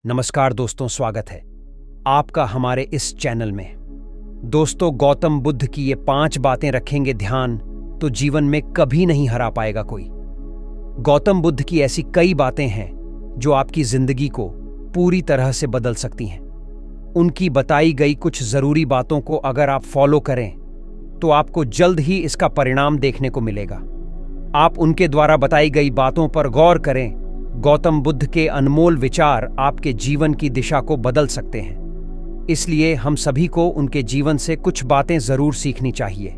नमस्कार दोस्तों, स्वागत है आपका हमारे इस चैनल में। दोस्तों, गौतम बुद्ध की ये 5 बातें रखेंगे ध्यान तो जीवन में कभी नहीं हरा पाएगा कोई। गौतम बुद्ध की ऐसी कई बातें हैं जो आपकी जिंदगी को पूरी तरह से बदल सकती हैं। उनकी बताई गई कुछ जरूरी बातों को अगर आप फॉलो करें तो आपको जल्द ही इसका परिणाम देखने को मिलेगा। आप उनके द्वारा बताई गई बातों पर गौर करें। गौतम बुद्ध के अनमोल विचार आपके जीवन की दिशा को बदल सकते हैं। इसलिए हम सभी को उनके जीवन से कुछ बातें जरूर सीखनी चाहिए।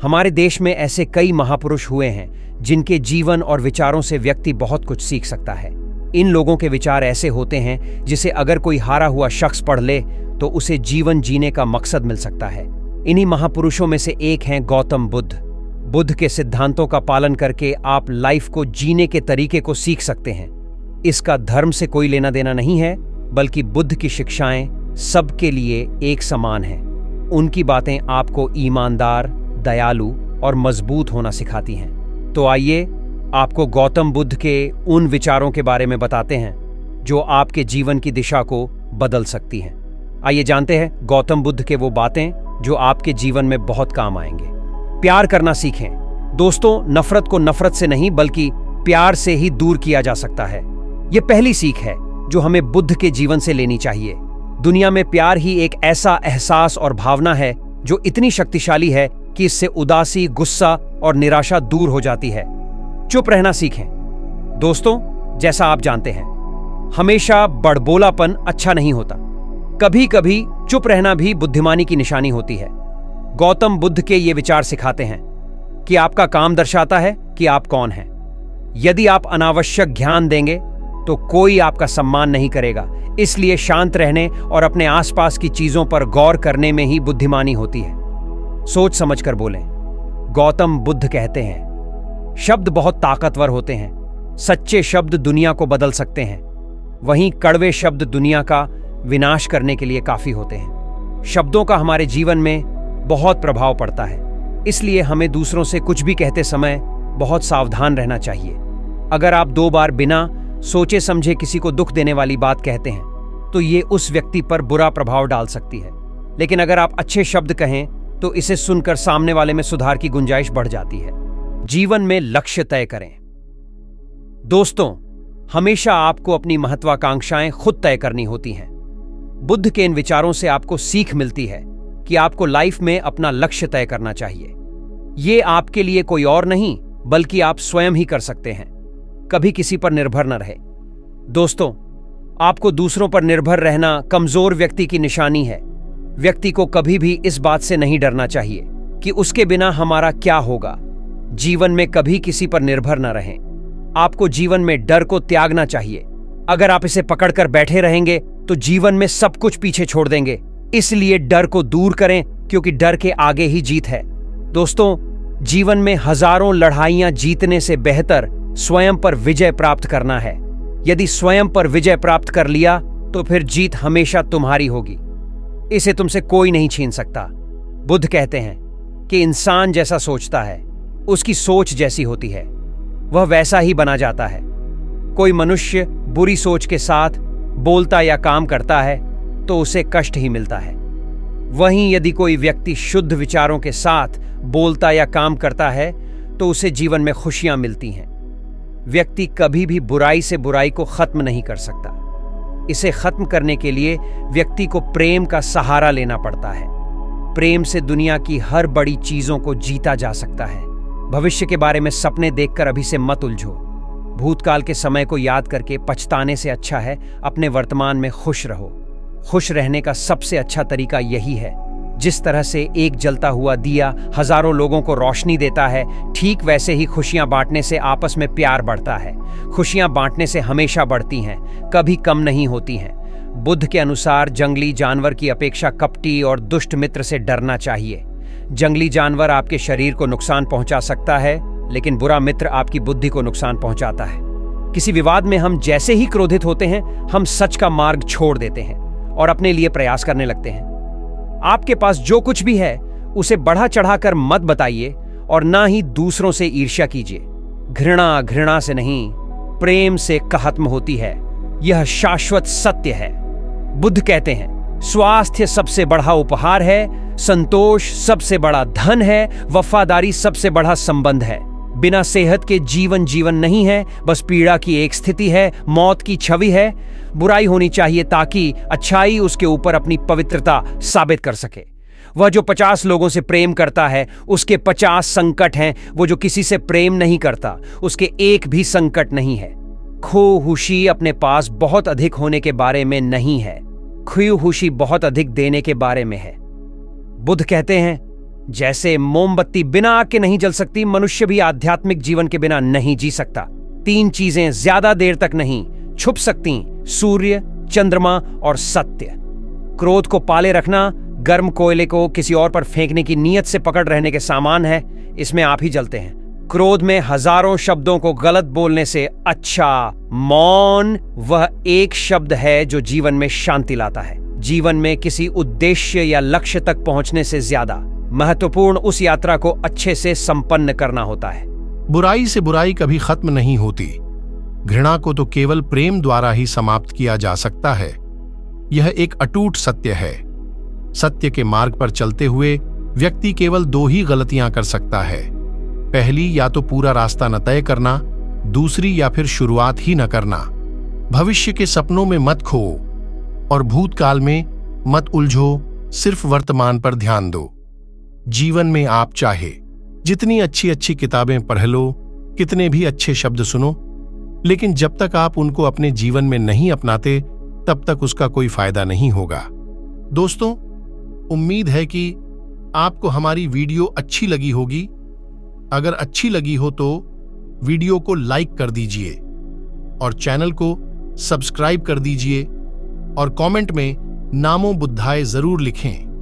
हमारे देश में ऐसे कई महापुरुष हुए हैं जिनके जीवन और विचारों से व्यक्ति बहुत कुछ सीख सकता है। इन लोगों के विचार ऐसे होते हैं जिसे अगर कोई हारा हुआ शख्स पढ़ ले तो उसे जीवन जीने का मकसद मिल सकता है। इन्हीं महापुरुषों में से एक हैं गौतम बुद्ध। बुद्ध के सिद्धांतों का पालन करके आप लाइफ को जीने के तरीके को सीख सकते हैं। इसका धर्म से कोई लेना देना नहीं है, बल्कि बुद्ध की शिक्षाएं सबके लिए एक समान हैं। उनकी बातें आपको ईमानदार, दयालु और मजबूत होना सिखाती हैं। तो आइए आपको गौतम बुद्ध के उन विचारों के बारे में बताते हैं जो आपके जीवन की दिशा को बदल सकती हैं। आइए जानते हैं गौतम बुद्ध के वो बातें जो आपके जीवन में बहुत काम आएंगे। प्यार करना सीखें। दोस्तों, नफरत को नफरत से नहीं बल्कि प्यार से ही दूर किया जा सकता है। यह पहली सीख है जो हमें बुद्ध के जीवन से लेनी चाहिए। दुनिया में प्यार ही एक ऐसा एहसास और भावना है जो इतनी शक्तिशाली है कि इससे उदासी, गुस्सा और निराशा दूर हो जाती है। चुप रहना सीखें। दोस्तों, जैसा आप जानते हैं, हमेशा बड़बोलापन अच्छा नहीं होता। कभी कभी चुप रहना भी बुद्धिमानी की निशानी होती है। गौतम बुद्ध के ये विचार सिखाते हैं कि आपका काम दर्शाता है कि आप कौन हैं। यदि आप अनावश्यक ध्यान देंगे तो कोई आपका सम्मान नहीं करेगा। इसलिए शांत रहने और अपने आसपास की चीजों पर गौर करने में ही बुद्धिमानी होती है। सोच समझकर बोलें। गौतम बुद्ध कहते हैं, शब्द बहुत ताकतवर होते हैं। सच्चे शब्द दुनिया को बदल सकते हैं, वहीं कड़वे शब्द दुनिया का विनाश करने के लिए काफी होते हैं। शब्दों का हमारे जीवन में बहुत प्रभाव पड़ता है, इसलिए हमें दूसरों से कुछ भी कहते समय बहुत सावधान रहना चाहिए। अगर आप 2 बार बिना सोचे समझे किसी को दुख देने वाली बात कहते हैं तो ये उस व्यक्ति पर बुरा प्रभाव डाल सकती है। लेकिन अगर आप अच्छे शब्द कहें तो इसे सुनकर सामने वाले में सुधार की गुंजाइश बढ़ जाती है। जीवन में लक्ष्य तय करें। दोस्तों, हमेशा आपको अपनी महत्वाकांक्षाएं खुद तय करनी होती हैं। बुद्ध के इन विचारों से आपको सीख मिलती है कि आपको लाइफ में अपना लक्ष्य तय करना चाहिए। ये आपके लिए कोई और नहीं बल्कि आप स्वयं ही कर सकते हैं। कभी किसी पर निर्भर न रहे। दोस्तों, आपको दूसरों पर निर्भर रहना कमजोर व्यक्ति की निशानी है। व्यक्ति को कभी भी इस बात से नहीं डरना चाहिए कि उसके बिना हमारा क्या होगा। जीवन में कभी किसी पर निर्भर न रहें। आपको जीवन में डर को त्यागना चाहिए। अगर आप इसे पकड़कर बैठे रहेंगे तो जीवन में सब कुछ पीछे छोड़ देंगे। इसलिए डर को दूर करें, क्योंकि डर के आगे ही जीत है। दोस्तों, जीवन में हजारों लड़ाइयां जीतने से बेहतर स्वयं पर विजय प्राप्त करना है। यदि स्वयं पर विजय प्राप्त कर लिया तो फिर जीत हमेशा तुम्हारी होगी। इसे तुमसे कोई नहीं छीन सकता। बुद्ध कहते हैं कि इंसान जैसा सोचता है उसकी सोच जैसी होती है, वह वैसा ही बना जाता है। कोई मनुष्य बुरी सोच के साथ बोलता या काम करता है तो उसे कष्ट ही मिलता है। वहीं यदि कोई व्यक्ति शुद्ध विचारों के साथ बोलता या काम करता है तो उसे जीवन में खुशियां मिलती हैं। व्यक्ति कभी भी बुराई से बुराई को खत्म नहीं कर सकता। इसे खत्म करने के लिए व्यक्ति को प्रेम का सहारा लेना पड़ता है। प्रेम से दुनिया की हर बड़ी चीजों को जीता जा सकता है। भविष्य के बारे में सपने देखकर अभी से मत उलझो। भूतकाल के समय को याद करके पछताने से अच्छा है अपने वर्तमान में खुश रहो। खुश रहने का सबसे अच्छा तरीका यही है। जिस तरह से एक जलता हुआ दिया हजारों लोगों को रोशनी देता है, ठीक वैसे ही खुशियां बांटने से आपस में प्यार बढ़ता है। खुशियां बांटने से हमेशा बढ़ती हैं, कभी कम नहीं होती हैं। बुद्ध के अनुसार जंगली जानवर की अपेक्षा कपटी और दुष्ट मित्र से डरना चाहिए। जंगली जानवर आपके शरीर को नुकसान पहुंचा सकता है, लेकिन बुरा मित्र आपकी बुद्धि को नुकसान पहुंचाता है। किसी विवाद में हम जैसे ही क्रोधित होते हैं, हम सच का मार्ग छोड़ देते हैं और अपने लिए प्रयास करने लगते हैं। आपके पास जो कुछ भी है उसे बढ़ा चढ़ाकर मत बताइए और ना ही दूसरों से ईर्ष्या कीजिए। घृणा घृणा से नहीं, प्रेम से खत्म होती है। यह शाश्वत सत्य है। बुद्ध कहते हैं, स्वास्थ्य सबसे बड़ा उपहार है, संतोष सबसे बड़ा धन है, वफादारी सबसे बड़ा संबंध है। बिना सेहत के जीवन नहीं है, बस पीड़ा की एक स्थिति है, मौत की छवि है। बुराई होनी चाहिए ताकि अच्छाई उसके ऊपर अपनी पवित्रता साबित कर सके। वह जो 50 लोगों से प्रेम करता है, उसके 50 संकट हैं। वो जो किसी से प्रेम नहीं करता, उसके एक भी संकट नहीं है। खुशी अपने पास बहुत अधिक होने के बारे में नहीं है, खुशी बहुत अधिक देने के बारे में है। बुद्ध कहते हैं, जैसे मोमबत्ती बिना आग के नहीं जल सकती, मनुष्य भी आध्यात्मिक जीवन के बिना नहीं जी सकता। 3 चीजें ज्यादा देर तक नहीं छुप सकती, सूर्य, चंद्रमा और सत्य। क्रोध को पाले रखना गर्म कोयले को किसी और पर फेंकने की नीयत से पकड़ रहने के समान है। इसमें आप ही जलते हैं। क्रोध में हजारों शब्दों को गलत बोलने से अच्छा मौन वह एक शब्द है जो जीवन में शांति लाता है। जीवन में किसी उद्देश्य या लक्ष्य तक पहुंचने से ज्यादा महत्वपूर्ण उस यात्रा को अच्छे से संपन्न करना होता है। बुराई से बुराई कभी खत्म नहीं होती। घृणा को तो केवल प्रेम द्वारा ही समाप्त किया जा सकता है। यह एक अटूट सत्य है। सत्य के मार्ग पर चलते हुए व्यक्ति केवल 2 ही गलतियां कर सकता है। पहली, या तो पूरा रास्ता न तय करना, दूसरी या फिर शुरुआत ही न करना। भविष्य के सपनों में मत खो और भूतकाल में मत उलझो, सिर्फ वर्तमान पर ध्यान दो। जीवन में आप चाहे जितनी अच्छी किताबें पढ़ लो, कितने भी अच्छे शब्द सुनो, लेकिन जब तक आप उनको अपने जीवन में नहीं अपनाते, तब तक उसका कोई फायदा नहीं होगा। दोस्तों, उम्मीद है कि आपको हमारी वीडियो अच्छी लगी होगी। अगर अच्छी लगी हो तो वीडियो को लाइक कर दीजिए और चैनल को सब्सक्राइब कर दीजिए और कमेंट में नामो बुद्धाय जरूर लिखें।